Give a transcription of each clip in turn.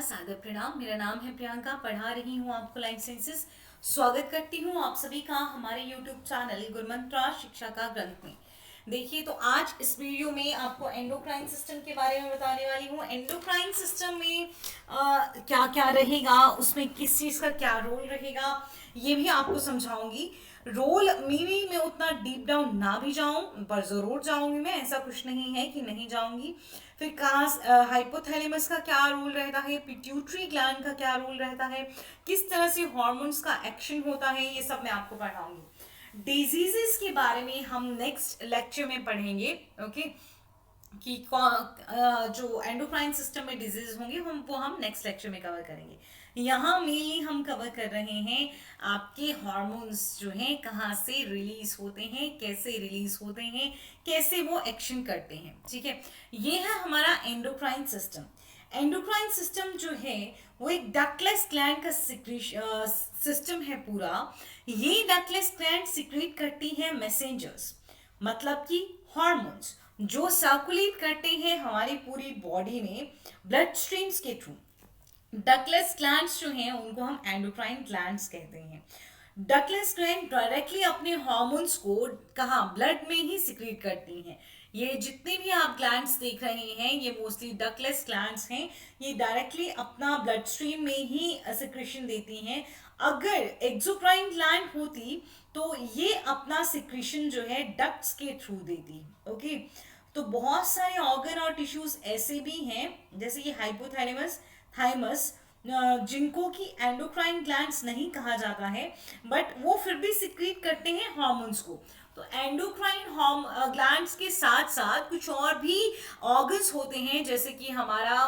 सादर प्रणाम। मेरा नाम है प्रियंका, पढ़ा रही हूँ आपको लाइफ साइंसेस। स्वागत करती हूँ आप सभी का हमारे YouTube चैनल गुरुमंत्रा शिक्षा का ग्रंथ में। देखिए, तो आज इस वीडियो में आपको एंडोक्राइन सिस्टम के बारे में बताने वाली हूँ। एंडोक्राइन सिस्टम में क्या क्या रहेगा, उसमें किस चीज़ का क्या रोल रहेगा, ये भी आपको समझाऊंगी। रोल मीनी में उतना डीप डाउन ना भी जाऊं, पर जरूर जाऊंगी मैं, ऐसा कुछ नहीं है कि नहीं जाऊंगी। फिर कहाँ हाइपोथैलेमस का क्या रोल रहता है, पिट्यूटरी ग्लैंड का क्या रोल रहता है, किस तरह से हॉर्मोन्स का एक्शन होता है, ये सब मैं आपको पढ़ाऊंगी। डिजीजेस के बारे में हम नेक्स्ट लेक्चर में पढ़ेंगे। ओके, कि जो एंडोक्राइन सिस्टम में डिजीज होंगे हम नेक्स्ट लेक्चर में कवर करेंगे। यहाँ मेनली हम कवर कर रहे हैं आपके हार्मोन्स जो हैं कहाँ से रिलीज होते हैं, कैसे रिलीज होते हैं, कैसे वो एक्शन करते हैं। ठीक है, ये है हमारा एंडोक्राइन सिस्टम। एंडोक्राइन सिस्टम जो है वो एक डक्टलेस ग्लैंड का सिस्टम है पूरा। ये डक्टलेस ग्लैंड सिक्रीट करती है मैसेंजर्स, मतलब कि हॉर्मोन्स, जो सर्कुलेट करते हैं हमारी पूरी बॉडी में ब्लड स्ट्रीम्स के थ्रू। डकलेस ग्लैंड्स जो हैं उनको हम एंडोक्राइन ग्लैंड्स कहते हैं। डकलेस ग्लैंड डायरेक्टली अपने हार्मोन्स को कहाँ, ब्लड में ही सिक्रीट करती हैं। ये जितने भी आप ग्लैंड्स देख रहे हैं ये मोस्टली डकलेस ग्लैंड्स हैं। ये डायरेक्टली अपना ब्लड स्ट्रीम में ही सिक्रेशन देती हैं। अगर एक्सोक्राइन ग्लैंड होती तो ये अपना सिक्रेशन जो है डक्ट्स के थ्रू देती। ओके, तो बहुत सारे ऑर्गन और टिश्यूज ऐसे भी हैं जैसे कि हाइपोथैलेमस, थाइमस, जिनको कि एंडोक्राइन ग्लैंड्स नहीं कहा जाता है, बट वो फिर भी सिक्रीट करते हैं हार्मोन्स को। तो एंडोक्राइन ग्लैंड्स के साथ साथ कुछ और भी ऑर्गन्स होते हैं, जैसे कि हमारा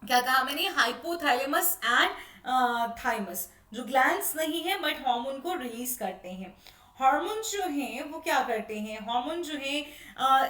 क्या कहा मैंने, हाइपोथैलेमस एंड थाइमस, जो ग्लैंड्स नहीं है बट हार्मोन को रिलीज करते हैं। हार्मोन्स जो हैं वो क्या करते हैं, हार्मोन जो है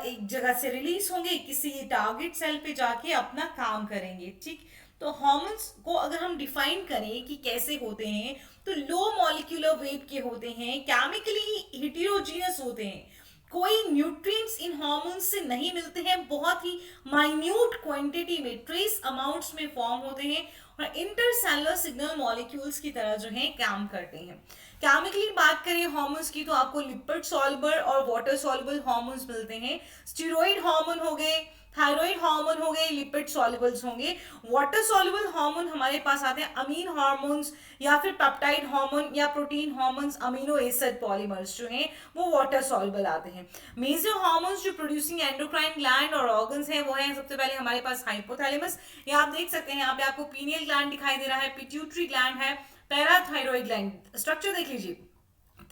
एक जगह से रिलीज होंगे, किसी टारगेट सेल पे जाके अपना काम करेंगे। ठीक, तो हार्मोन्स को अगर हम डिफाइन करें कि कैसे होते हैं, तो लो मॉलिक्यूलर वेट के होते हैं, केमिकली हिटेरोजीनियस होते हैं, कोई न्यूट्रिएंट्स इन हार्मोन्स से नहीं मिलते हैं, बहुत ही माइन्यूट क्वांटिटी में, ट्रेस अमाउंट्स में फॉर्म होते हैं और इंटरसेलुलर सिग्नल मॉलिक्यूल्स की तरह जो है काम करते हैं। केमिकली बात करें हार्मोन्स की तो आपको लिपिड सॉल्युबल और वाटर सॉल्युबल हार्मोन्स मिलते हैं। स्टेरॉइड हार्मोन हो गए, थायराइड हार्मोन हो गए, लिपिड सॉल्युबल्स होंगे। वाटर सॉल्युबल हार्मोन हमारे पास आते हैं अमीन हार्मोन्स या फिर पेप्टाइड हार्मोन या protein hormones, amino acid polymers जो हैं वो वाटर सॉल्युबल आते हैं। मेजर हार्मोन्स जो प्रोड्यूसिंग एंडोक्राइन ग्लैंड और ऑर्गन्स हैं वो हैं सबसे पहले हमारे पास हाइपोथैलेमस। ये आप देख सकते हैं, यहाँ पे आपको पीनियल ग्लैंड दिखाई दे रहा है, पिट्यूटरी ग्लैंड है, पैराथायरॉइड ग्लैंड। स्ट्रक्चर देख लीजिए,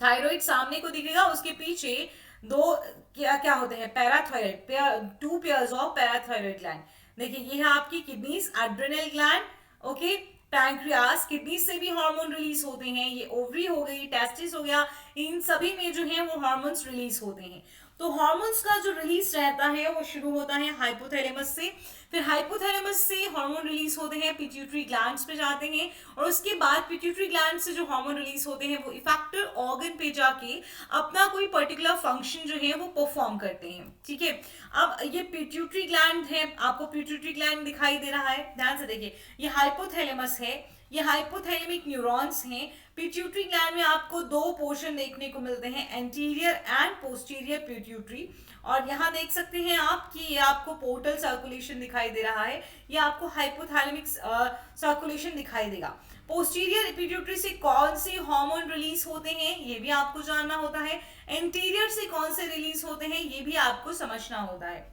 थायराइड सामने को दिखेगा, उसके पीछे दो क्या क्या होते हैं, parathyroid, two pairs of parathyroid gland. देखिए ये है आपकी kidneys, adrenal gland, okay, pancreas, kidney से भी हार्मोन रिलीज होते हैं। ये ओवरी हो गई, टेस्टिस हो गया, इन सभी में जो है वो हार्मोन्स रिलीज होते हैं। तो हार्मोन्स का जो रिलीज रहता है वो शुरू होता है हाइपोथैलेमस से, फिर हाइपोथैलेमस से हार्मोन रिलीज होते हैं, पिट्यूटरी ग्लैंड्स पे जाते हैं, और उसके बाद पिट्यूटरी ग्लैंड से जो हार्मोन रिलीज होते हैं वो इफेक्टर ऑर्गन पे जाके अपना कोई पर्टिकुलर फंक्शन जो है वो परफॉर्म करते हैं। ठीक है, अब ये पिट्यूटरी ग्लैंड है, आपको पिट्यूटरी ग्लैंड दिखाई दे रहा है, ध्यान से देखिए, ये हाइपोथैलेमस है, ये हाइपोथैलेमिक न्यूरॉन्स हैं। पिट्यूटरी ग्लैंड में आपको दो पोर्शन देखने को मिलते हैं, एंटीरियर एंड पोस्टीरियर पिट्यूटरी। और यहाँ देख सकते हैं आप कि ये आपको पोर्टल सर्कुलेशन दिखाई दे रहा है, ये आपको हाइपोथैलेमिक सर्कुलेशन दिखाई देगा। पोस्टीरियर पिट्यूटरी से कौन से हार्मोन रिलीज होते हैं ये भी आपको जानना होता है, एंटीरियर से कौन से रिलीज होते हैं ये भी आपको समझना होता है।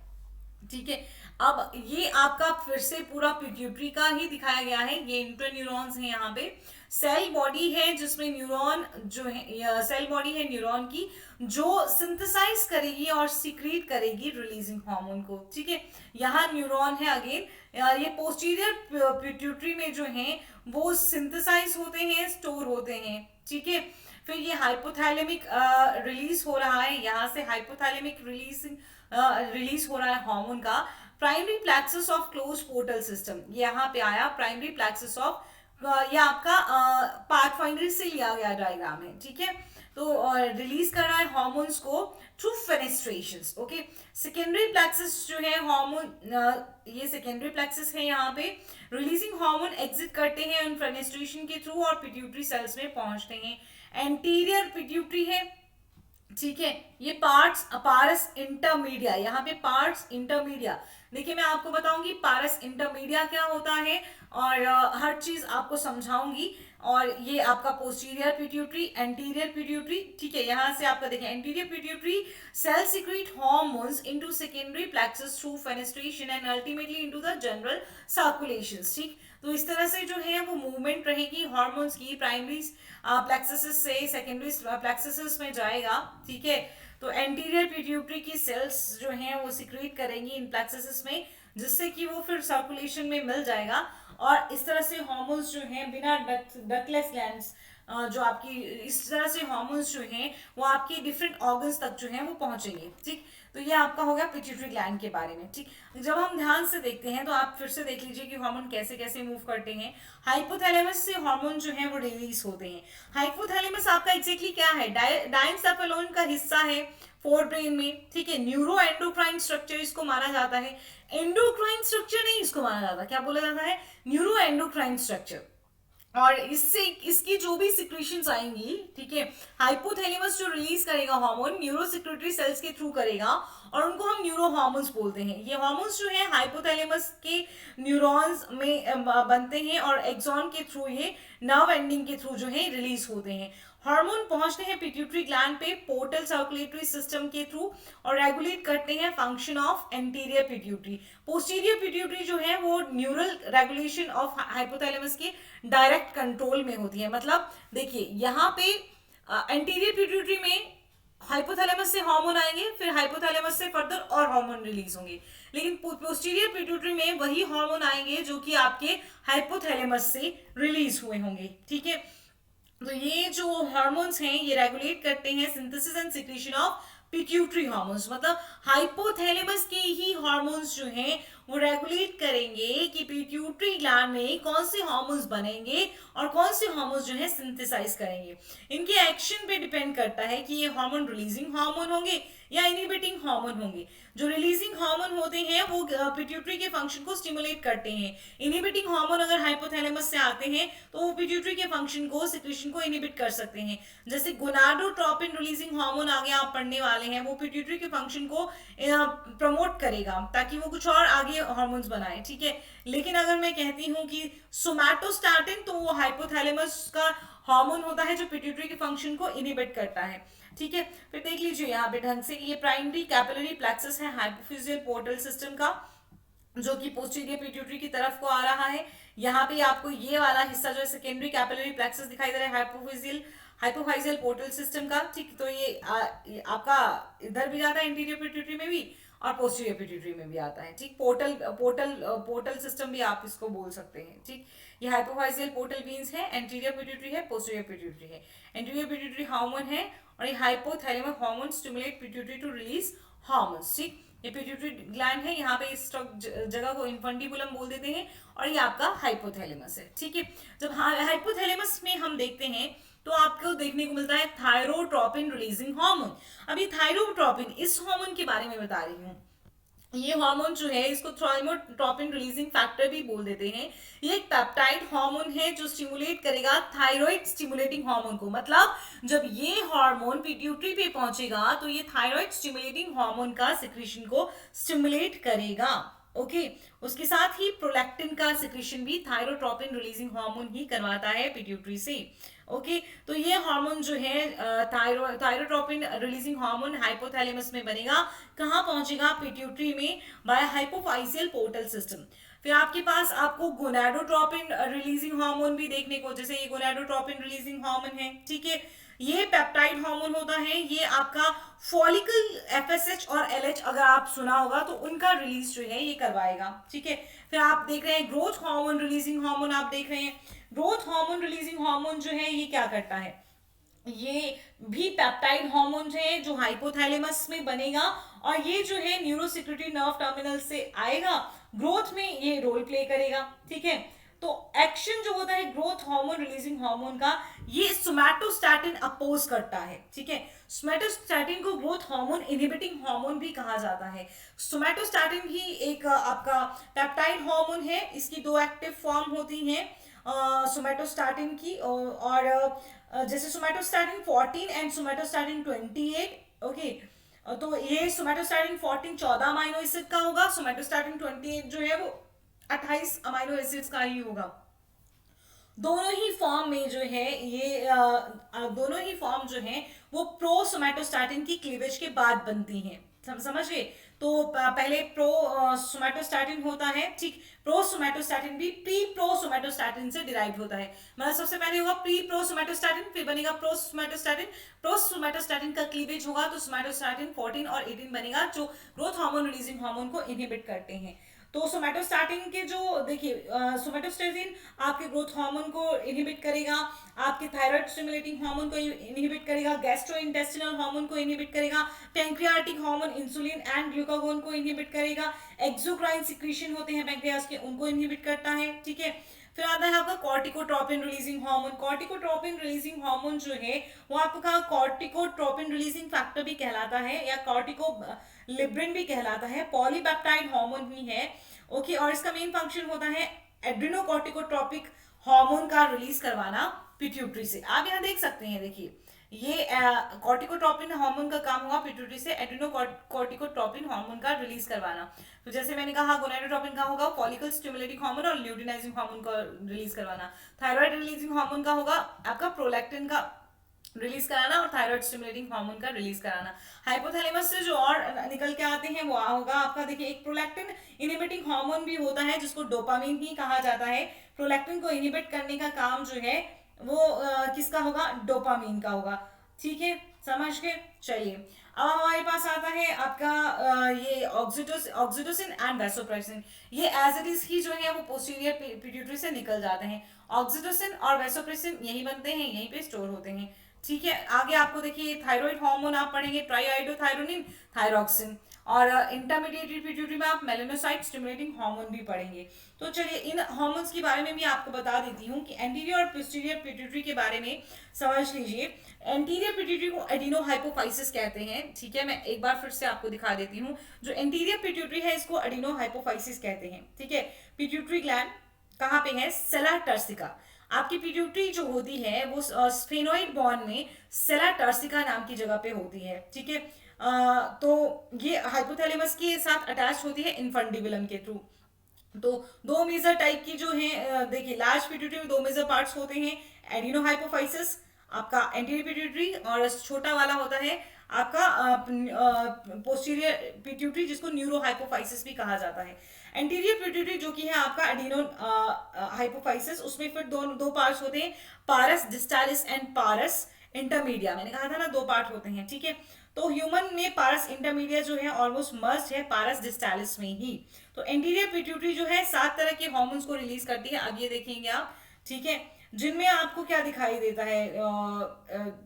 ठीक है, अब ये आपका फिर से पूरा पिट्यूटरी का ही दिखाया गया है, ये इंटरन्यूरॉन्स हैं, यहाँ पे सेल बॉडी है जिसमें न्यूरॉन जो है, सेल बॉडी है न्यूरॉन की, जो सिंथेसाइज करेगी और सीक्रेट करेगी रिलीजिंग हार्मोन को। ठीक है, यहाँ न्यूरॉन है अगेन, ये पोस्टीरियर पिट्यूटरी में जो है वो सिंथेसाइज होते हैं, स्टोर होते हैं। ठीक है, फिर ये हाइपोथैलेमिक रिलीज हो रहा है, यहाँ से हाइपोथैलेमिक रिलीज हो रहा है हार्मोन का। Primary plexus of close portal system, यहाँ पे आया प्राइमरी प्लेक्सस ऑफ, ये आपका पाथफाइंडर से लिया गया डायग्राम है। ठीक है, तो रिलीज कर रहा है हॉर्मोन्स को through fenestrations. Okay, secondary plexus जो है हार्मोन, ये सेकेंडरी प्लेक्सस है, यहाँ पे रिलीजिंग हार्मोन एग्जिट करते हैं उन फेनेस्ट्रेशन के थ्रू और पिट्यूटरी सेल्स में पहुंचते हैं। एंटीरियर पिट्यूटरी है, ठीक है, ये पार्ट्स पारस इंटरमीडिया, यहाँ पे पार्ट्स इंटरमीडिया। देखिए मैं आपको बताऊंगी पारस इंटरमीडिया क्या होता है और हर चीज आपको समझाऊंगी। और ये आपका पोस्टीरियर पिट्यूटरी, एंटीरियर पिट्यूटरी, ठीक है, यहाँ से आपका देखिए anterior pituitary cell secrete hormones into secondary plexus through fenestration and ultimately into the general circulation. ठीक, तो इस तरह से जो है वो मूवमेंट रहेगी हॉर्मोन्स की, प्राइमरी प्लेक्सस से सेकेंडरी प्लेक्सस में जाएगा। ठीक है, तो एंटीरियर पिट्यूटरी की सेल्स जो हैं वो सिक्रीट करेंगी इन प्लेक्सस में, जिससे कि वो फिर सर्कुलेशन में मिल जाएगा और इस तरह से हॉर्मोन्स जो हैं बिना डक्टलेस ग्लैंड्स, जो आपकी इस तरह से हॉर्मोन्स जो हैं वो आपके डिफरेंट ऑर्गन्स तक जो हैं वो पहुंचेंगे। ठीक, तो ये आपका हो गया पिट्यूटरी ग्लैंड के बारे में। ठीक, जब हम ध्यान से देखते हैं तो आप फिर से देख लीजिए कि हार्मोन कैसे कैसे मूव करते हैं। हाइपोथैलेमस से हार्मोन जो है वो रिलीज होते हैं। हाइपोथैलेमस आपका एग्जैक्टली क्या है, डाइंसेफेलोन का हिस्सा है फोर ब्रेन में। ठीक है, न्यूरो एंडोक्राइन स्ट्रक्चर इसको माना जाता है, एंडोक्राइन स्ट्रक्चर नहीं इसको माना जाता, क्या बोला जाता है, न्यूरो एंडोक्राइन स्ट्रक्चर। और इससे इसकी जो भी सिक्रीशंस आएंगी, ठीक है, हाइपोथैलेमस जो रिलीज करेगा हार्मोन न्यूरो सिक्रेटरी सेल्स के थ्रू करेगा और उनको हम न्यूरो हार्मोन्स बोलते हैं। ये हार्मोन्स जो है हाइपोथैलेमस के न्यूरॉन्स में बनते हैं और एक्सॉन के थ्रू, ये नर्व एंडिंग के थ्रू जो है रिलीज होते हैं। हार्मोन पहुंचते हैं पिट्यूटरी ग्लैंड पे पोर्टल सर्कुलेटरी सिस्टम के थ्रू और रेगुलेट करते हैं function of anterior pituitary. Posterior pituitary जो है वो न्यूरल रेगुलेशन ऑफ हाइपोथैलेमस के डायरेक्ट कंट्रोल में होती है। मतलब देखिए यहाँ पे एंटीरियर पिट्यूटरी में हाइपोथैलेमस से हार्मोन आएंगे, फिर हाइपोथैलेमस से फर्दर और हार्मोन रिलीज होंगे, लेकिन पोस्टीरियर पिट्यूटरी में वही हार्मोन आएंगे जो कि आपके हाइपोथैलेमस से रिलीज हुए होंगे। ठीक है, तो ये जो हार्मोन्स हैं ये रेगुलेट करते हैं synthesis and secretion of pituitary hormones. मतलब हाइपोथैलेमस के ही हार्मोन्स जो हैं वो रेगुलेट करेंगे कि पिट्यूटरी ग्लैंड में कौन से हार्मोन्स बनेंगे और कौन से हार्मोन्स जो है सिंथेसाइज करेंगे। इनके एक्शन पे डिपेंड करता है कि ये हार्मोन रिलीजिंग हार्मोन होंगे या इनहिबिटिंग हार्मोन होंगे। जो रिलीजिंग हार्मोन होते हैं वो पिट्यूटरी के फंक्शन को स्टिमुलेट करते हैं। इनहिबिटिंग हार्मोन अगर हाइपोथैलेमस से आते हैं तो वो पिट्यूटरी के फंक्शन को, सिक्रीशन को इनहिबिट कर सकते हैं। जैसे गोनाडोट्रोपिन रिलीजिंग हार्मोन आगे आप पढ़ने वाले हैं, वो पिट्यूटरी के फंक्शन को प्रमोट करेगा ताकि वो कुछ और आगे हार्मोन्स बनाए। ठीक है, लेकिन अगर मैं कहती हूँ कि सोमैटोस्टैटिन, तो वो हाइपोथैलेमस का हार्मोन होता है जो पिट्यूटरी के फंक्शन को इनहिबिट करता है। ठीक है, फिर देख लीजिए यहाँ पे ढंग से, ये प्राइमरी कैपिलरी प्लेक्सस है हाइपोफिजियल पोर्टल सिस्टम का, जो कि पोस्टीरियर पिट्यूटरी की तरफ को आ रहा है। यहाँ पे आपको ये वाला हिस्सा जो है सेकेंडरी कैपिलरी प्लेक्सस दिखाई दे रहा है हाइपोफाइजियल पोर्टल सिस्टम का। ठीक, तो ये आपका इधर भी जाता है इंटीरियर पिट्यूटरी में भी और पोस्टीरियर पिट्यूटरी में भी आता है। ठीक, पोर्टल सिस्टम भी आप इसको बोल सकते हैं। ठीक, ये हाइपोफाइजियल पोर्टल बीन्स है, एंटीरियर पिट्यूटरी है, पोस्टीरियर पिट्यूटरी है। एंटीरियर पिट्यूटरी हार्मोन है और ये hypothalamus hormone stimulate pituitary to release hormones. ठीक, ये पिट्यूटरी ग्लैंड है, यहाँ पे इस जगह को इन्फंटिबुलम बोल देते हैं और ये आपका हाइपोथैलेमस है। ठीक है, जब हाइपोथैलेमस में हम देखते हैं तो आपको देखने को मिलता है थायरोट्रोपिन रिलीजिंग हार्मोन। अभी थायरोट्रोपिन इस हार्मोन के बारे में बता रही हूँ। ये हार्मोन जो है इसको थायरोट्रोपिन रिलीजिंग फैक्टर भी बोल देते हैं। ये एक पेप्टाइड हार्मोन है जो स्टिमुलेट करेगा थायराइड स्टिमुलेटिंग हार्मोन को। मतलब जब ये हार्मोन पिट्यूटरी पे पहुंचेगा तो ये थायराइड स्टिमुलेटिंग हार्मोन का सिक्रीशन को स्टिमुलेट करेगा। ओके, उसके साथ ही प्रोलैक्टिन का सिक्रीशन भी थायरोट्रोपिन रिलीजिंग हार्मोन ही करवाता है पिट्यूटरी से। ओके, तो ये हार्मोन जो है थायरोट्रोपिन रिलीजिंग हार्मोन हाइपोथैलेमस में बनेगा, कहाँ पहुंचेगा, पिट्यूटरी में बाय हाइपोफाइजियल पोर्टल सिस्टम। फिर आपके पास आपको गोनाडोट्रोपिन रिलीजिंग हार्मोन भी देखने को, जैसे ये गोनाडोट्रोपिन रिलीजिंग हार्मोन है। ठीक है, ये पेप्टाइड हार्मोन होता है, ये आपका फॉलिकल एफएसएच और एलएच अगर आप सुना होगा तो उनका रिलीज जो है ये करवाएगा। ठीक है, फिर आप देख रहे हैं ग्रोथ हार्मोन रिलीजिंग हार्मोन, आप देख रहे हैं ग्रोथ हार्मोन रिलीजिंग हार्मोन जो है ये क्या करता है, ये भी पेप्टाइड हार्मोन है जो हाइपोथैलेमस में बनेगा और ये जो है न्यूरोसिक्रेटरी नर्व टर्मिनल से आएगा, ग्रोथ में ये रोल प्ले करेगा। ठीक है, तो एक्शन जो होता है ग्रोथ हार्मोन रिलीजिंग हार्मोन का, ये सोमैटोस्टैटिन अपोज करता है, ठीक है। सोमैटोस्टैटिन को ग्रोथ हार्मोन इनहिबिटिंग हार्मोन भी कहा जाता है। सोमैटोस्टैटिन भी एक आपका पेप्टाइड हार्मोन है, इसकी दो एक्टिव फॉर्म होती हैं सोमैटोस्टैटिन की, और जैसे सोमैटोस्टैटिन 14 एंड सोमैटोस्टैटिन 28, ओके। तो ये सोमैटोस्टैटिन 14 14 अमाइनो एसिड का होगा, सोमैटोस्टैटिन 28 जो है वो 28 अमाइनो एसिड्स का ही होगा। दोनों ही फॉर्म में जो है ये दोनों ही फॉर्म जो है वो प्रो सोमैटोस्टैटिन की क्लीवेज के बाद बनती हैं, समझ गए। तो पहले प्रो सोमैटोस्टैटिन होता है, ठीक। प्रो सोमैटोस्टैटिन भी प्री प्रो सोमैटोस्टैटिन से डिराइव होता है, मतलब सबसे पहले होगा प्री प्रो सोमैटोस्टैटिन, फिर बनेगा प्रो सोमैटोस्टैटिन। प्रो सोमैटोस्टैटिन का क्लीवेज होगा तो सोमैटोस्टैटिन 14 और 18 बनेगा, जो ग्रोथ हार्मोन रिलीजिंग हार्मोन को इनहिबिट करते हैं। तो सोमैटोस्टैटिन के जो देखिए सोमैटोस्टैटिन आपके ग्रोथ हार्मोन को इनहिबिट करेगा, आपके थायराइड स्टिमुलेटिंग हार्मोन को इनहिबिट करेगा, गैस्ट्रोइंटेस्टिनल हार्मोन को इनहिबिट करेगा, pancreatic hormone insulin and glucagon को इनहिबिट करेगा, एक्सोक्राइन सिक्रीशन होते हैं पैंक्रियास के, उनको इनहिबिट करता है, ठीक है। फिर आता है आपका corticotropin releasing hormone. Corticotropin releasing hormone जो है वो आपका कॉर्टिकोट्रोपिन रिलीजिंग फैक्टर भी कहलाता है, या कॉर्टिको लिब्रिन भी कहलाता है, पॉलीपेप्टाइड हार्मोन भी है, ओके। और इसका मेन फंक्शन होता है एड्रिनोकॉर्टिकोट्रोपिक हार्मोन का रिलीज करवाना पिट्यूटरी से। आप यहाँ देख सकते हैं, देखिए ये कॉर्टिकोट्रोपिन हार्मोन का काम हुआ पिट्यूटरी से एड्रिनोकॉर्टिकोट्रोपिन हार्मोन का रिलीज करवाना। तो जैसे मैंने कहा गोनाडोट्रोपिन का होगा फॉलिकल स्टिमुलेटिंग हार्मोन और ल्यूटिनाइजिंग हार्मोन का रिलीज करवाना। थायराइड रिलीजिंग हार्मोन का होगा आपका प्रोलैक्टिन का रिलीज कराना और थायराइड स्टिमुलेटिंग हार्मोन का रिलीज कराना। हाइपोथैलेमस से जो और निकल के आते हैं वो होगा आपका, देखिए एक प्रोलैक्टिन इनहिबिटिंग हार्मोन भी होता है जिसको डोपामिन ही कहा जाता है। प्रोलैक्टिन को इनहिबिट करने का काम जो है वो किसका होगा, डोपामिन का होगा, ठीक है, समझ के चलिए। अब हमारे पास आता है आपका ये ऑक्सीटोसिन एंड वैसोप्रेसिन। ये एज इट इज ही जो है वो पोस्टीरियर पिट्यूटरी से निकल जाते हैं। ऑक्सीटोसिन और वैसोप्रेसिन यही बनते हैं, यहीं पे स्टोर होते हैं, ठीक है। आगे आपको देखिए थायराइड हार्मोन आप पढ़ेंगे ट्राईआइडोथायरोनिन, थायरॉक्सिन, और इंटरमीडिएट पिट्यूटरी में आप मेलानोसाइट स्टिमुलेटिंग हार्मोन भी पढ़ेंगे। तो चलिए इन हार्मोन्स के बारे में भी आपको बता देती हूँ कि एंटीरियर और पोस्टीरियर पिट्यूटरी के बारे में समझ लीजिए। एंटीरियर पिट्यूटरी को एडिनो हाइपोफाइसिस कहते हैं, ठीक है। मैं एक बार फिर से आपको दिखा देती हूँ, जो एंटीरियर पिट्यूटरी है इसको एडिनो हाइपोफाइसिस कहते हैं, ठीक है। पिट्यूटरी ग्लैंड कहाँ पे है, सेला टर्सिका। आपकी पिट्यूटरी जो होती है वो स्फेनोइड बॉन में सेला टर्सिका नाम की जगह पे होती है, ठीक है। तो ये हाइपोथैलेमस के साथ अटैच होती है इन्फंडिबुलम के थ्रू। तो दो मेजर टाइप की जो है देखिए लार्ज पिट्यूटरी में दो मेजर पार्ट्स होते हैं, एडिनो हाइपोफाइसिस आपका एंटीरियर पिट्यूटरी, और छोटा वाला होता है आपका पोस्टीरियर पिट्यूटरी जिसको न्यूरो हाइपोफाइसिस भी कहा जाता है। एंटीरियर पिट्यूटरी जो कि है आपका एडिनो हाइपोफाइसिस, उसमें फिर दो पार्ट्स होते हैं, पारस डिस्टालिस एंड पारस इंटरमीडिया। मैंने कहा था ना दो पार्ट होते हैं, ठीक है। तो ह्यूमन में पारस इंटरमीडिया जो है ऑलमोस्ट मर्ज है पारस डिस्टालिस में ही। तो एंटीरियर पिट्यूटरी जो है 7 तरह के हार्मोन्स को रिलीज करती है, अब ये देखेंगे आप, ठीक है। जिनमें आपको क्या दिखाई देता है,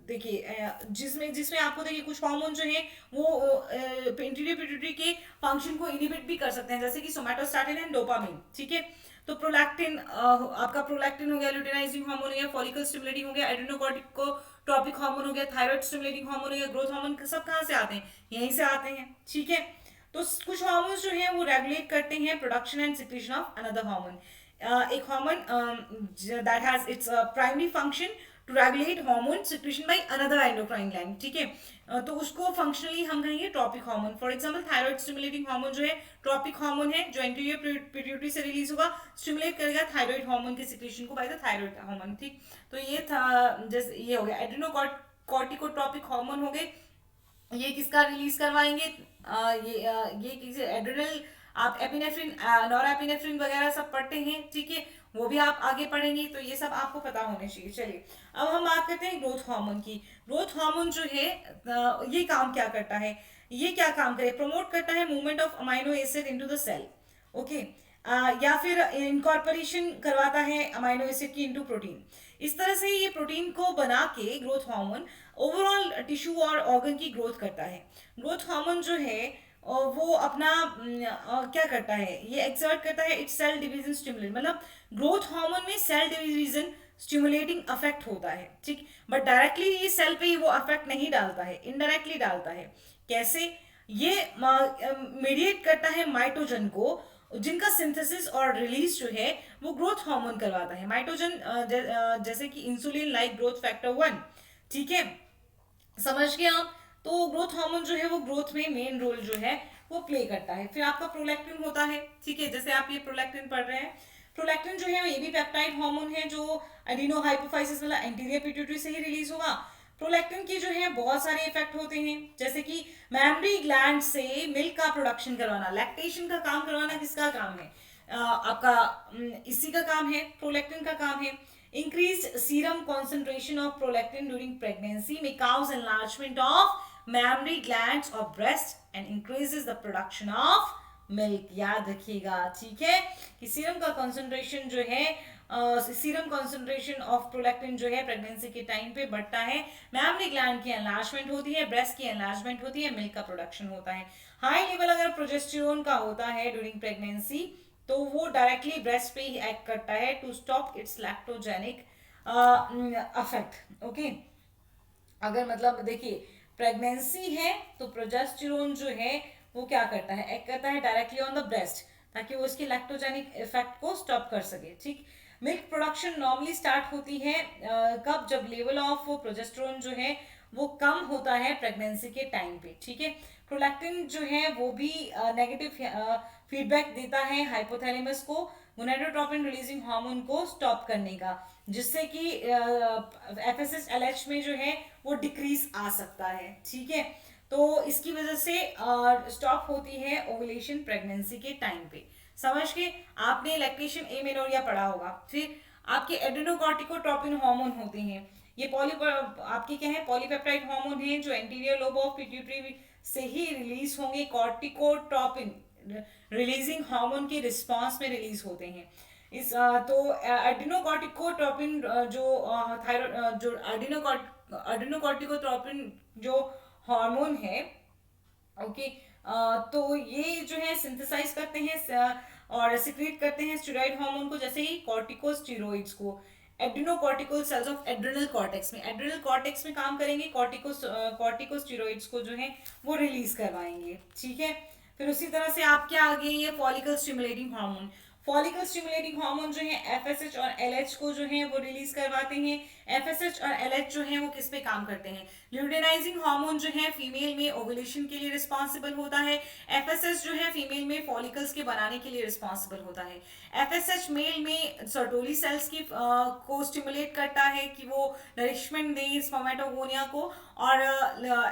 देखिए जिसमें जिसमें आपको देखिए कुछ हार्मोन जो है वो इंटीरियर पिट्यूटरी के फंक्शन को इनहिबिट भी कर सकते हैं, जैसे कि सोमैटोस्टैटिन एंड डोपामिन, ठीक है। तो प्रोलैक्टिन आपका प्रोलैक्टिन हो गया, ल्यूटिनाइजिंग हार्मोन हो गया, फॉलिकल स्टिमुलेटिंग हो गया, एड्रिनोकॉर्टिकोट्रोपिक हार्मोन हो गया, थायराइड स्टिमुलेटिंग हार्मोन हो गया, ग्रोथ हार्मोन सब कहाँ से आते हैं, यहीं से आते हैं, ठीक है। तो कुछ हार्मोन्स जो है वो रेगुलेट करते हैं production and secretion of another hormone. एक hormone that has its primary function to regulate hormone secretion by another endocrine gland, ठीक है। तो उसको फंक्शनली हम कहेंगे tropic hormone. For example thyroid stimulating hormone जो है ट्रॉपिक हार्मोन है, जो एंटीरियर पिट्यूटरी से रिलीज होगा, स्टिमुलेट करेगा थायराइड हार्मोन के सिक्रीशन को बाय द थायराइड हार्मोन, ठीक। तो ये था जैसे ये हो गया एड्रिनोकॉर्टिकोट्रोपिक हार्मोन हो गए, ये किसका रिलीज करवाएंगे, ये किसी एड्रिनल, आप एपिनेफ्रिन नॉरएपिनेफ्रिन वगैरह सब पढ़ते हैं, ठीक है, वो भी आप आगे पढ़ेंगे, तो ये सब आपको पता होने चाहिए। चलिए अब हम बात करते हैं ग्रोथ हार्मोन की। ग्रोथ हार्मोन जो है ये काम क्या करता है, ये क्या काम करे, प्रमोट करता है movement of amino acid into the cell, okay, या फिर इनकॉर्पोरेशन करवाता है अमाइनो एसिड की इनटू प्रोटीन। इस तरह से ये प्रोटीन को बना के ग्रोथ हार्मोन ओवरऑल टिश्यू और ऑर्गन की ग्रोथ करता है। ग्रोथ हार्मोन जो है वो अपना क्या करता है, ये एक्सर्ट करता है इट्स सेल डिवीजन स्टिमुलेट, मतलब ग्रोथ हार्मोन में सेल डिवीजन स्टिमुलेटिंग इफेक्ट होता है, ठीक। बट डायरेक्टली ये सेल पे वो इफेक्ट नहीं डालता है, इनडायरेक्टली डालता है। कैसे? ये मीडिएट करता है माइटोजन को, जिनका सिंथेसिस और रिलीज जो है वो ग्रोथ हार्मोन करवाता है। माइटोजन जैसे कि इंसुलिन लाइक ग्रोथ फैक्टर 1, ठीक है, समझ गए आप। तो ग्रोथ हार्मोन जो है वो ग्रोथ में मेन रोल जो है वो प्ले करता है। फिर आपका प्रोलैक्टिन होता है, ठीक है, जैसे आप ये प्रोलैक्टिन पढ़ रहे हैं। प्रोलैक्टिन जो है ये भी पेप्टाइड हार्मोन है जो एडिनो हाइपोफाइसिस वाला एंटीरियर पिट्यूटरी से ही रिलीज होगा। प्रोलैक्टिन की जो है बहुत सारे इफेक्ट होते हैं, जैसे कि मैमरी ग्लैंड से मिल्क का प्रोडक्शन करवाना, लैक्टेशन का काम करवाना किसका काम है? आपका इसी का काम है, प्रोलैक्टिन का काम है। Increased serum concentration of prolactin during pregnancy may cause enlargement of mammary glands or breast and increases the production of milk। याद रखिएगा, ठीक है, कि सीरम का कॉन्सेंट्रेशन जो है, सीरम कॉन्सेंट्रेशन ऑफ प्रोलैक्टिन जो है प्रेगनेंसी के टाइम पे बढ़ता है, मैमरी ग्लैंड की एनलार्जमेंट होती है, ब्रेस्ट की एनलार्जमेंट होती है, मिल्क का प्रोडक्शन होता है। हाई लेवल अगर प्रोजेस्टेरोन का होता है ड्यूरिंग प्रेगनेंसी तो वो डायरेक्टली ब्रेस्ट पे ही एक्ट करता है to stop its lactogenic effect. Okay, अगर मतलब देखिए प्रेगनेंसी है तो प्रोजेस्टेरोन जो है वो क्या करता है, एक्ट करता है डायरेक्टली ऑन द ब्रेस्ट, ताकि वो उसकी लैक्टोजेनिक इफेक्ट को स्टॉप कर सके, ठीक। मिल्क प्रोडक्शन नॉर्मली स्टार्ट होती है कब? जब लेवल ऑफ प्रोजेस्टेरोन जो है वो कम होता है प्रेगनेंसी के टाइम पे, ठीक है। प्रोलैक्टिन जो है वो भी नेगेटिव फीडबैक देता है हाइपोथैलेमस को गोनाडोट्रोपिन रिलीजिंग हार्मोन को स्टॉप करने का, जिससे कि एफएसएच एलएच में जो है वो डिक्रीज आ सकता है, ठीक है। तो इसकी वजह से स्टॉप होती है ओवुलेशन प्रेगनेंसी के टाइम पे। समझ के आपने लैक्टेशन एमेनोरिया पढ़ा होगा। फिर आपके एड्रेनोकॉर्टिकोट्रोपिन हार्मोन होते हैं, ये आपके क्या है, पॉलीपेप्टाइड हार्मोन है जो एंटीरियर लोब ऑफ पिट्यूटरी से ही रिलीज होंगे, कॉर्टिकोट्रोपिन रिलीजिंग हार्मोन के रिस्पांस में रिलीज होते हैं। इस तो एड्रेनोकॉर्टिकोट्रोपिन जो थायराइड जो एड्रेनोकॉर्टिकोट्रोपिन जो हार्मोन है, ओके, तो ये जो है सिंथेसाइज करते हैं और सिक्रीट करते हैं स्टेरॉइड हार्मोन को, जैसे ही कॉर्टिकोस्टेरॉइड्स को adrenocortical cells of adrenal cortex में, एड्रेनल कॉर्टेक्स में काम करेंगे, कॉर्टिकोस्टेरॉइड्स को जो है वो रिलीज करवाएंगे, ठीक है। फिर उसी तरह से आपके आगे ये follicle stimulating hormone, follicle stimulating hormone जो है एफएसएच और एलएच को जो है वो रिलीज करवाते हैं। एफएसएच और एलएच जो है वो किस पे काम करते हैं? ल्यूटेनाइजिंग हार्मोन जो है फीमेल में ओवुलेशन के लिए रिस्पॉन्सिबल होता है, एफएसएच जो है फीमेल में फॉलिकल्स के बनाने के लिए रिस्पॉन्सिबल होता है। एफएसएच मेल में सर्टोली सेल्स की को स्टिमुलेट करता है कि वो नरिशमेंट दें स्पर्मेटोगोनिया को, और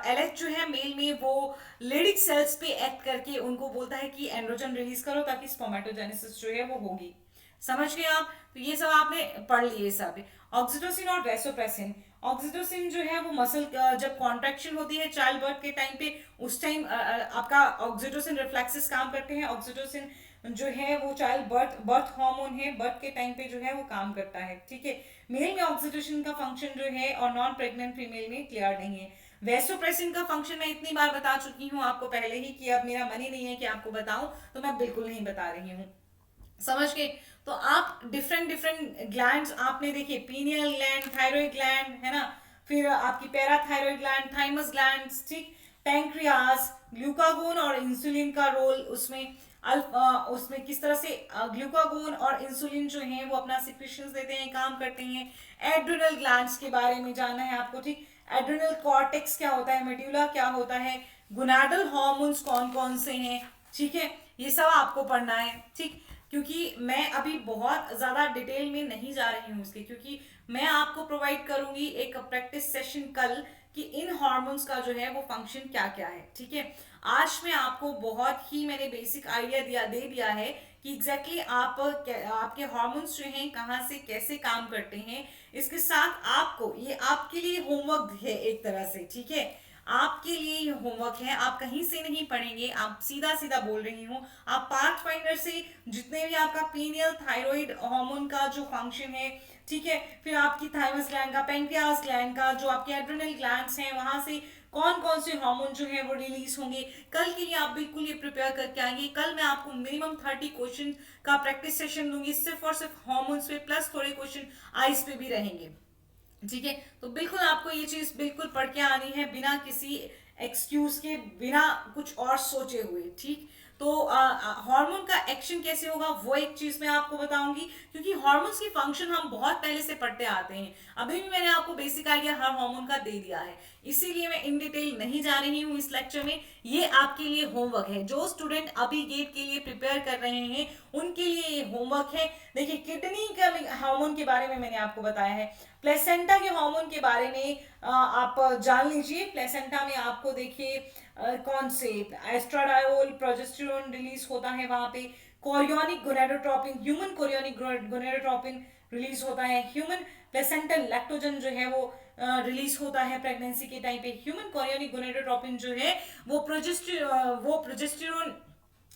एलएच जो है मेल में वो लेडिक सेल्स पे एक्ट करके उनको बोलता है कि एंड्रोजन रिलीज करो ताकि स्पर्मेटोजेनेसिस जो है वो होगी। समझ गए आप? तो ये सब आपने पढ़ लिए सब। ऑक्सीटोसिन और वैसोप्रेसिन, ऑक्सीटोसिन जो है वो मसल जब कॉन्ट्रैक्शन होती है चाइल्ड बर्थ के टाइम पे, उस टाइम आपका ऑक्सीटोसिन रिफ्लेक्सेस काम करते हैं। ऑक्सीटोसिन जो है वो चाइल्ड बर्थ हार्मोन है, बर्थ के टाइम पे जो है वो काम करता है, ठीक है। मेल में ऑक्सीटोसिन का फंक्शन जो है और नॉन प्रेग्नेंट फीमेल में क्लियर नहीं है। वैसोप्रेसिन का फंक्शन मैं इतनी बार बता चुकी हूँ आपको पहले ही कि अब मेरा मन ही नहीं है कि आपको बताऊं, तो मैं बिल्कुल नहीं बता रही हूँ। समझ गए? तो आप डिफरेंट डिफरेंट ग्लैंड्स आपने देखिए, पीनियल ग्लैंड, थायराइड ग्लैंड है ना, फिर आपकी पैराथायराइड ग्लैंड, थाइमस ग्लैंड, ठीक, पैंक्रियास, ग्लूकागोन और इंसुलिन का रोल उसमें उसमें किस तरह से ग्लूकागोन और इंसुलिन जो है वो अपना सिक्रेशंस देते हैं, काम करते हैं। एड्रिनल ग्लैंड्स के बारे में जानना है आपको, ठीक। एड्रिनल कॉर्टेक्स क्या होता है, मेड्यूला क्या होता है, गोनाडल हार्मोन्स कौन कौन से हैं, ठीक है, ये सब आपको पढ़ना है, ठीक। क्योंकि मैं अभी बहुत ज़्यादा डिटेल में नहीं जा रही हूँ इसके, क्योंकि मैं आपको प्रोवाइड करूंगी एक प्रैक्टिस सेशन कल कि इन हार्मोन्स का जो है वो फंक्शन क्या क्या है, ठीक है। आज मैं आपको बहुत ही मैंने बेसिक आइडिया दे दिया है कि एग्जैक्टली आपके हार्मोन्स जो हैं कहाँ से कैसे काम करते हैं। इसके साथ आपको ये आपके लिए होमवर्क है एक तरह से, ठीक है, आपके लिए ये होमवर्क है, आप कहीं से नहीं पढ़ेंगे, आप सीधा सीधा बोल रही हूँ, आप पाथ फाइंडर से जितने भी आपका पीनियल थायराइड हार्मोन का जो फंक्शन है, ठीक है, फिर आपकी थाइमस ग्लैंड का, पैंक्रियास ग्लैंड का, जो आपके एड्रेनल ग्लैंड्स हैं वहां से कौन कौन से हार्मोन जो है वो रिलीज होंगे। कल के लिए आप बिल्कुल ये प्रिपेयर करके आएंगे। कल मैं आपको मिनिमम 30 क्वेश्चन का प्रैक्टिस सेशन दूंगी सिर्फ और सिर्फ हार्मोन्स पे, प्लस थोड़े क्वेश्चन आइस पे भी रहेंगे। ठीक है, तो बिल्कुल आपको ये चीज बिल्कुल पढ़ के आनी है, बिना किसी एक्सक्यूज के, बिना कुछ और सोचे हुए। ठीक, तो हार्मोन का एक्शन कैसे होगा वो एक चीज मैं आपको बताऊंगी, क्योंकि हार्मोन्स की फंक्शन हम बहुत पहले से पढ़ते आते हैं। अभी भी मैंने आपको बेसिक आइडिया हर हार्मोन का दे दिया है, इसीलिए मैं इन डिटेल नहीं जा रही हूँ इस लेक्चर में। ये आपके लिए होमवर्क है, जो स्टूडेंट अभी गेट के लिए प्रिपेयर कर रहे हैं उनके लिए ये होमवर्क है। देखिए, किडनी का हार्मोन के बारे में मैंने आपको बताया है, प्लेसेंटा के हार्मोन के बारे में आप जान लीजिए। प्लेसेंटा में आपको देखिए कौन से एस्ट्राडायोल प्रोजेस्टेरोन रिलीज होता है वहां पे, chorionic gonadotropin, human chorionic gonadotropin release होता है, ह्यूमन प्लेसेंटल लैक्टोजन जो है वो रिलीज होता है प्रेगनेंसी के टाइम पे। ह्यूमन कोरियोनिक गोनेडोट्रोपिन जो है वो प्रोजेस्टेरोन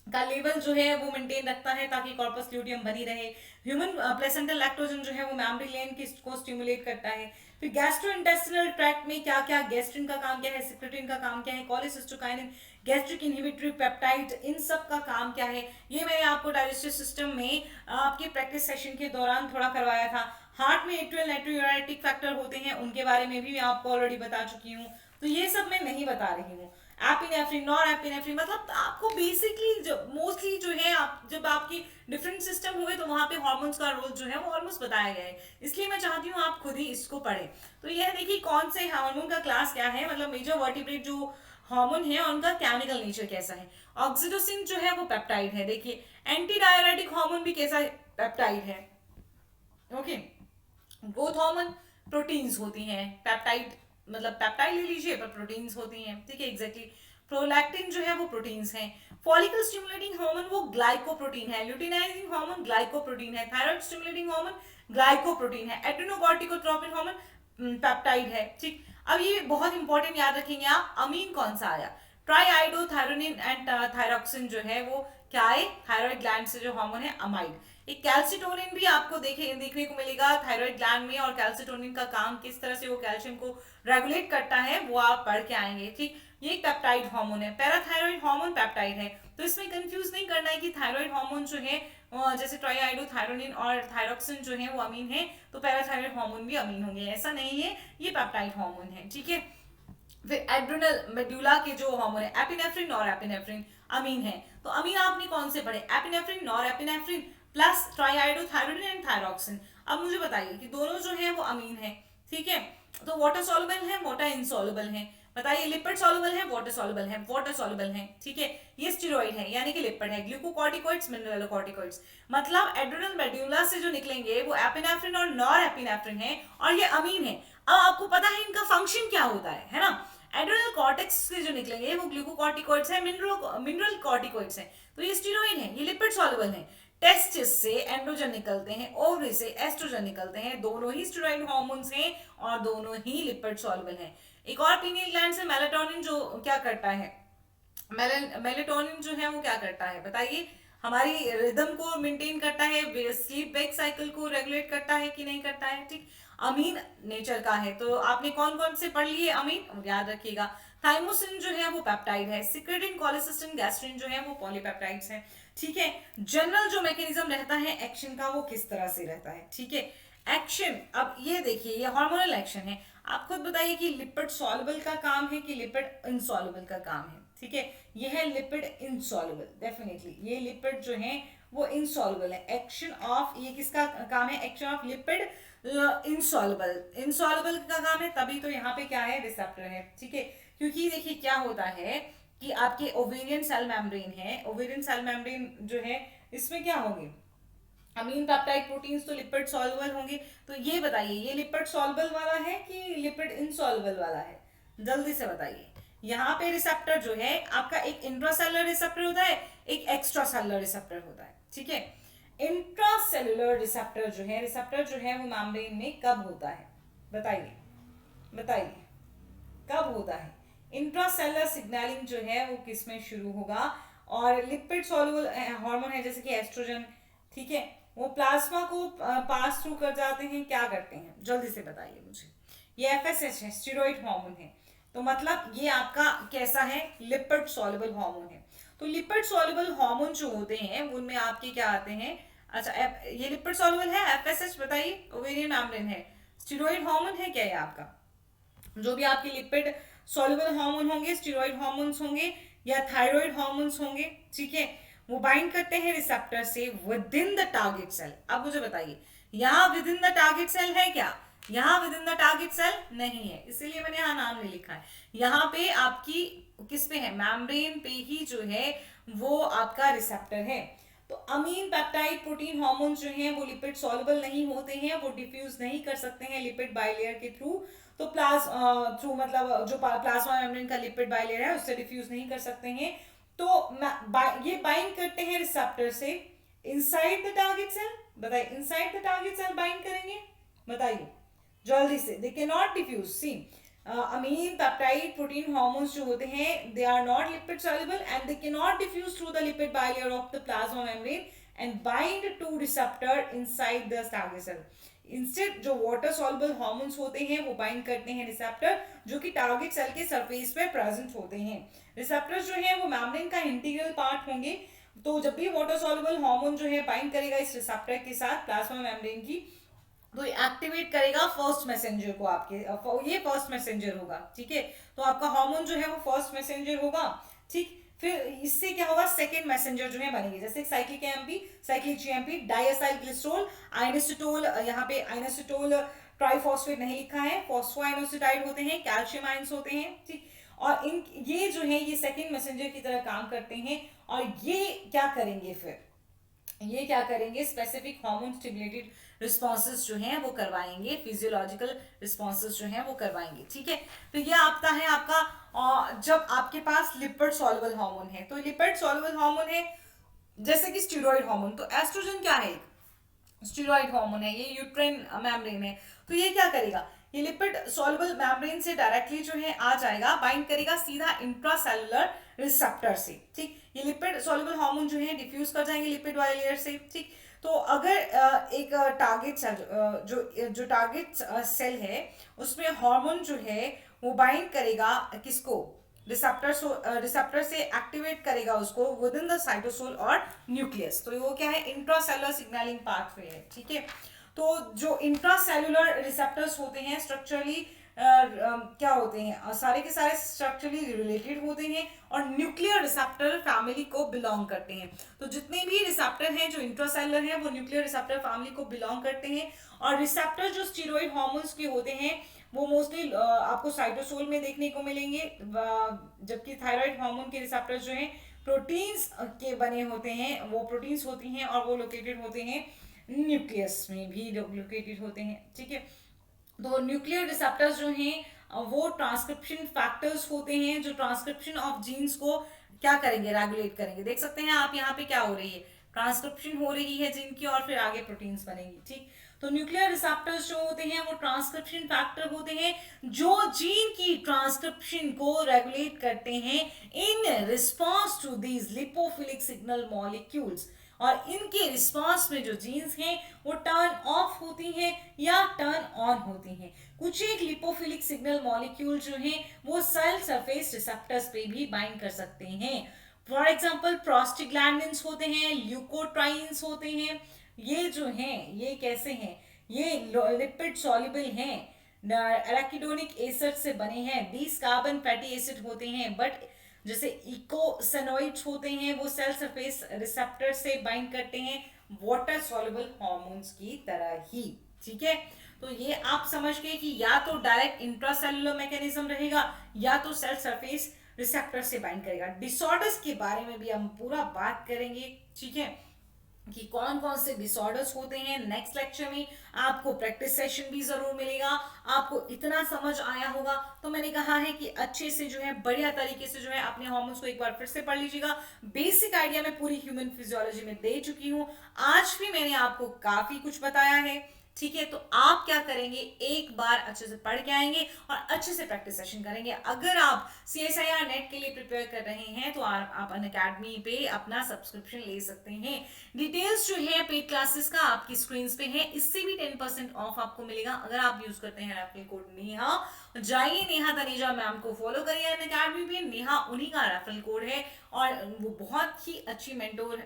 का लेवल जो है वो मेंटेन रखता है ताकि कॉर्पस ल्यूटियम बनी रहे। ह्यूमन प्लेसेंटल लैक्टोजन जो है वो मैमरी ग्लैंड को स्टिमुलेट करता है। फिर गैस्ट्रो इंटेस्टिनल ट्रैक्ट में क्या क्या, गैस्ट्रिन का काम क्या है, सिक्रेटिन का काम क्या है, कोलिसिस्टोकाइनिन, गैस्ट्रिक इनहिबिटरी पेप्टाइड, इन सब का काम क्या है, ये मैंने आपको डाइजेस्टिव सिस्टम में आपके प्रैक्टिस सेशन के दौरान थोड़ा करवाया था। हार्ट में एट्रियल नाइट्रोयूरेटिक फैक्टर होते हैं, उनके बारे में भी मैं आपको ऑलरेडी बता चुकी हूँ, तो ये सब मैं नहीं बता रही हूँ। एपिनेफ्रिन, नॉर एपिनेफ्रिन, मतलब आपको बेसिकली जो मोस्टली जो है, आप जब आपकी डिफरेंट सिस्टम हुए तो वहां पे हार्मोन्स का रोल जो है वो ऑलमोस्ट बताया गया है, इसलिए मैं चाहती हूँ आप खुद ही इसको पढ़ें। तो यह देखिए कौन से हार्मोन का क्लास क्या है, मतलब मेजर वर्टिब्रेट जो हार्मोन है उनका केमिकल नेचर कैसा है। ऑक्सीटोसिन जो है वो पेप्टाइड है, देखिए एंटी डायरेटिक हार्मोन भी कैसा है, पेप्टाइड है। ओके, ग्रोथ हार्मोन प्रोटीन्स होती हैं, पेप्टाइड मतलब पेप्टाइड ले लीजिए पर प्रोटीन्स होती हैं। ठीक है, एग्जैक्टली। प्रोलैक्टिन जो है वो प्रोटीन्स हैं। फॉलिकल स्टिमुलेटिंग हार्मोन वो ग्लाइकोप्रोटीन है। ल्यूटिनाइजिंग हार्मोन ग्लाइकोप्रोटीन है। थायराइड स्टिमुलेटिंग हार्मोन ग्लाइकोप्रोटीन है। एड्रेनोकॉर्टिकोट्रोपिन हार्मोन पेप्टाइड है। ठीक, अब ये बहुत इंपॉर्टेंट याद रखेंगे आप, अमीन कौन सा आया, ट्राईआइडोथायरोनिन एंड थायरॉक्सिन जो है वो क्या है, थायराइड ग्लैंड से जो हार्मोन है अमाइड। एक कैल्सिटोनिन भी आपको देखने को मिलेगा थायराइड ग्लैंड में, और कैल्सिटोनिन का काम किस तरह से वो कैल्शियम को रेगुलेट करता है वो आप पढ़ के आएंगे। ठीक, ये एक पेप्टाइड हार्मोन है। पैराथायरॉइड हार्मोन पेप्टाइड है, तो इसमें कंफ्यूज नहीं करना है कि थायराइड हार्मोन जो है जैसे ट्राईआइडोथायरोनिन और थायरॉक्सिन जो है वो अमीन है, तो पैराथायरॉइड हार्मोन भी अमीन होंगे, ऐसा नहीं है, ये पेप्टाइड हार्मोन है। ठीक है, फिर एड्रिनल मेडुला के जो हार्मोन है एपिनेफ्रिन, नॉर एपिनेफ्रिन अमीन है। तो अमीन आपने कौन से पढ़े, epinephrine, norepinephrine plus triiodothyronine and thyroxine. अब मुझे बताइए कि दोनों जो है वो अमीन है। ठीक है, तो वाटर सॉल्युबल है, वाटर इनसॉल्युबल है। बताइए, लिपिड सॉल्युबल है, वाटर सॉल्युबल है, वाटर सॉल्युबल है। ठीक है, ये स्टेरॉइड है यानी कि लिपिड है। ग्लूकोकॉर्टिकॉइड्स, मिनरलोकॉर्टिकॉइड्स, मतलब एड्रिनल मेडुला से जो निकलेंगे वो एपिनेफ्रिन और नॉर एपिनेफ्रिन है, और ये अमीन है। अब आपको पता है इनका फंक्शन क्या होता है ना। एड्रिनल कॉर्टेक्स से जो निकलेंगे वो ग्लूकोकॉर्टिकॉइड्स है, मिनरल कॉर्टिकॉइड्स है, तो ये स्टेरॉइड है, ये लिपिड सॉल्युबल है। टेस्टिस से एंड्रोजन निकलते हैं, ओवरी से एस्ट्रोजन निकलते हैं, दोनों ही स्टेरॉइड हार्मोन्स हैं और दोनों ही लिपिड सॉल्युबल हैं। एक और पीनियल ग्लैंड से मेलाटोनिन जो क्या करता है, मेलेटोनिन जो है वो क्या करता है बताइए, हमारी रिदम को मेंटेन करता है, स्लीप वेक साइकिल को रेगुलेट करता है कि नहीं करता है। ठीक, अमीन नेचर का है, तो आपने कौन कौन से पढ़ लिए अमीन, याद रखिएगा। थाइमोसिन जो है वो पेप्टाइड है। सिक्रेटिन, कोलिसिस्टिन, गैस्ट्रिन जो है वो पॉलीपेप्टाइड्स हैं। ठीक है, जनरल जो मैकेनिज्म रहता है एक्शन का वो किस तरह से रहता है। ठीक है, एक्शन, अब ये देखिए ये हार्मोनल एक्शन है। आप खुद बताइए कि लिपिड सॉल्युबल का काम है कि लिपिड इनसॉल्युबल का काम है। ठीक है, ये है लिपिड इनसॉल्युबल, डेफिनेटली ये लिपिड जो है वो इनसॉल्युबल है। एक्शन ऑफ, ये किसका काम है, action of lipid insoluble, insoluble का काम है, तभी तो यहाँ पे क्या है, रिसेप्टर है। ठीक है, क्योंकि देखिए क्या होता है कि आपके ओवेरियन सेल मेम्ब्रेन है, ओवेरियन सेल मेम्ब्रेन जो है इसमें क्या होंगे, अमीन पेप्टाइड प्रोटीन्स तो लिपिड सॉल्युबल होंगे। तो ये बताइए ये लिपिड सॉल्युबल वाला है कि लिपिड इनसॉल्युबल वाला है, जल्दी से बताइए। यहाँ पे रिसेप्टर जो है आपका एक इंट्रासेलुलर रिसेप्टर होता है, एक एक्स्ट्रा सेलुलर रिसेप्टर होता है। ठीक है, इंट्रासेलुलर रिसेप्टर जो है वो मेम्ब्रेन में कब होता है, बताइए बताइए कब होता है। इंट्रासेलुलर सिग्नलिंग जो है वो किस में शुरू होगा, और लिपिड सॉल्युबल हार्मोन है जैसे कि एस्ट्रोजन, ठीक है, वो प्लाज्मा को पास थ्रू कर जाते हैं, क्या करते हैं, जल्दी से बताइए मुझे। ये एफएसएच है, स्टेरॉइड हार्मोन है। तो मतलब ये आपका कैसा है, लिपिड सॉल्युबल हार्मोन है। तो लिपिड सॉल्युबल हार्मोन जो होते हैं उनमें आपके क्या आते हैं, अच्छा ये लिपिड सॉल्युबल है, एफएसएच बताइए, ओवेरियन मेम्ब्रेन है, स्टीरॉयड हार्मोन है क्या ये आपका, जो भी आपके लिपिड सॉल्युबल हार्मोन होंगे, स्टीरॉयड हार्मोन्स होंगे या थायराइड हार्मोन्स होंगे, ठीक है, वो बाइंड करते हैं रिसेप्टर से within the target cell. अब मुझे बताइए यहाँ within the target cell है क्या, यहाँ within the target cell नहीं है, इसीलिए मैंने यहाँ नाम नहीं लिखा है। यहाँ पे आपकी किस पे है, मेम्ब्रेन पे ही जो है वो आपका रिसेप्टर है। तो अमीन पेप्टाइड प्रोटीन हार्मोन्स जो हैं वो लिपिड सॉल्युबल नहीं होते हैं, वो डिफ्यूज नहीं कर सकते हैं लिपिड बाइलेयर के थ्रू। तो थ्रू मतलब जो प्लाज्मा मेम्ब्रेन का लिपिड बाइलेयर है उससे डिफ्यूज नहीं कर सकते हैं। तो ये बाइंड करते हैं रिसेप्टर से इनसाइड द टारगेट सेल। बताइए inside the target cell bind करेंगे, बताइए जल्दी से। They can not diffuse, see amine peptide protein hormones जो होते हैं they are not lipid soluble and they can not diffuse through the lipid bilayer of the plasma membrane and bind to receptor inside the target cell. Instead जो water soluble hormones होते हैं वो bind करते हैं receptor जो कि target cell के surface पे प्रेजेंट होते हैं। रिसेप्टर्स जो है वो मेम्ब्रेन का इंटीग्रल पार्ट होंगे। तो जब भी वाटर सॉल्युबल हार्मोन जो है बाइंड करेगा इस रिसेप्टर के साथ प्लाज्मा मेम्ब्रेन की, तो एक्टिवेट करेगा फर्स्ट मैसेंजर को आपके, ये फर्स्ट मैसेंजर होगा, ठीक है। तो आपका हार्मोन जो है वो फर्स्ट मैसेंजर होगा, ठीक। फिर इससे क्या होगा, सेकंड मैसेंजर जो है बनेंगे, जैसे cyclic AMP, cyclic GMP, diacylglycerol, inositol, यहाँ पे आइनोसिटोल ट्राइफॉस्फेट नहीं लिखा है, फॉस्फोआइनोसिटाइड होते हैं, कैल्शियम आयंस होते हैं, ठीक। और इन ये जो है ये सेकंड मैसेंजर की तरह काम करते हैं। और ये क्या करेंगे, फिर ये क्या करेंगे, स्पेसिफिक हार्मोन स्टिमुलेटेड रिस्पॉन्सेस जो हैं वो करवाएंगे, फिजियोलॉजिकल रिस्पॉन्सेस जो हैं वो करवाएंगे, ठीक है। तो ये आपका है आपका जब आपके पास लिपिड सॉल्युबल हार्मोन है। तो लिपिड सॉल्युबल हार्मोन है जैसे कि स्टीरॉयड हार्मोन, तो एस्ट्रोजन क्या है, स्टीरॉयड हार्मोन है, ये यूट्राइन मेम्ब्रेन है। तो ये क्या करेगा, ये लिपिड सॉल्युबल मेम्ब्रेन से डायरेक्टली जो है आ जाएगा, बाइंड करेगा सीधा इंट्रासेलुलर रिसेप्टर से, ठीक। ये लिपिड सॉल्युबल हार्मोन जो है डिफ्यूज कर जाएंगे लिपिड वाले लेयर से, ठीक। तो अगर एक टारगेट सेल जो टारगेट सेल है उसमें हार्मोन जो है वो बाइंड करेगा किसको, रिसेप्टर से एक्टिवेट करेगा उसको विद इन द साइटोसोल और न्यूक्लियस। तो वो क्या है, इंट्रासेलुलर सिग्नलिंग पाथवे है, ठीक है। तो जो इंट्रासेलुलर रिसेप्टर्स होते हैं स्ट्रक्चरली क्या होते हैं, सारे के सारे स्ट्रक्चरली रिलेटेड होते हैं और न्यूक्लियर रिसेप्टर फैमिली को बिलोंग करते हैं। तो जितने भी रिसेप्टर हैं जो इंट्रासेलुलर हैं वो न्यूक्लियर रिसेप्टर फैमिली को बिलोंग करते हैं। और रिसेप्टर जो स्टीरॉयड हार्मोन्स के होते हैं वो मोस्टली आपको साइटोसोल में देखने को मिलेंगे, जबकि थायराइड हार्मोन के रिसेप्टर्स जो हैं प्रोटीन्स के बने होते हैं, वो प्रोटीन्स होती हैं और वो लोकेटेड होते हैं न्यूक्लियस में भी लोकेटेड होते हैं, ठीक है। तो न्यूक्लियर रिसेप्टर्स जो हैं वो ट्रांसक्रिप्शन फैक्टर्स होते हैं जो ट्रांसक्रिप्शन ऑफ जीन्स को क्या करेंगे, रेगुलेट करेंगे। देख सकते हैं आप यहाँ पे क्या हो रही है, ट्रांसक्रिप्शन हो रही है जीन की और फिर आगे प्रोटीन्स बनेंगी, ठीक। तो न्यूक्लियर रिसेप्टर्स जो होते हैं वो ट्रांसक्रिप्शन फैक्टर होते हैं जो जीन की ट्रांसक्रिप्शन को रेगुलेट करते हैं in response to these lipophilic signal molecules. और इनके रिस्पॉन्स में जो जीन्स हैं वो टर्न ऑफ होती हैं या टर्न ऑन होती हैं। कुछ एक लिपोफिलिक सिग्नल मॉलिक्यूल जो हैं वो सेल सरफेस रिसेप्टर्स पे भी बाइंड कर सकते हैं। फॉर एग्जांपल प्रोस्टाग्लैंडिन्स होते हैं, ल्यूकोट्राइन्स होते हैं। ये जो हैं ये कैसे हैं, ये लिपिड सॉल्युबल हैं, एराकिडोनिक एसिड से बने हैं, 20 कार्बन फैटी एसिड होते हैं। बट जैसे इकोसेनोइड्स होते हैं वो सेल सरफेस रिसेप्टर से बाइंड करते हैं वाटर सॉल्युबल हार्मोन्स की तरह ही, ठीक है। तो ये आप समझ गए कि या तो डायरेक्ट इंट्रासेलुलर मैकेनिज्म रहेगा या तो सेल सरफेस रिसेप्टर से बाइंड करेगा। डिसऑर्डर्स के बारे में भी हम पूरा बात करेंगे, ठीक है, कि कौन कौन से डिसऑर्डर्स होते हैं। नेक्स्ट लेक्चर में आपको प्रैक्टिस सेशन भी जरूर मिलेगा। आपको इतना समझ आया होगा तो मैंने कहा है कि अच्छे से जो है बढ़िया तरीके से जो है अपने हार्मोन्स को एक बार फिर से पढ़ लीजिएगा। बेसिक आइडिया मैं पूरी ह्यूमन फिजियोलॉजी में दे चुकी हूँ। आज भी मैंने आपको काफी कुछ बताया है, ठीक है, तो आप क्या करेंगे, एक बार अच्छे से पढ़ के आएंगे और अच्छे से प्रैक्टिस सेशन करेंगे। अगर आप CSIR नेट के लिए प्रिपेयर कर रहे हैं तो आप अनअकैडमी पे अपना सब्सक्रिप्शन ले सकते हैं। डिटेल्स जो है पेड क्लासेस का आपकी स्क्रीन पे है, इससे भी 10% ऑफ आपको मिलेगा अगर आप यूज करते हैं रेफरल कोड नेहा। जाइए नेहा तनेजा मैम को फॉलो करिए अनअकैडमी पे, नेहा उन्हीं का रेफरल कोड है और वो बहुत ही अच्छी मेंटोर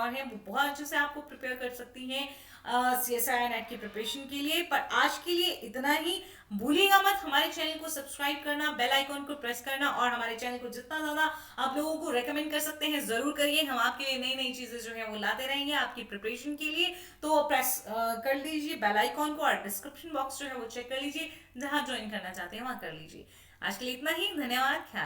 है, वो बहुत अच्छे से आपको प्रिपेयर कर सकती हैं CSIR नेट की प्रिपरेशन के लिए। पर आज के लिए इतना ही। भूलिएगा मत हमारे चैनल को सब्सक्राइब करना, बेल आइकॉन को प्रेस करना और हमारे चैनल को जितना ज्यादा आप लोगों को रेकमेंड कर सकते हैं जरूर करिए। हम आपके लिए नई नई चीजें जो है वो लाते रहेंगे आपकी प्रिपरेशन के लिए। तो प्रेस कर लीजिए बेल आइकॉन को और डिस्क्रिप्शन बॉक्स जो है वो चेक कर लीजिए, जहां ज्वाइन करना चाहते हैं वहां कर लीजिए। आज के लिए इतना ही, धन्यवाद।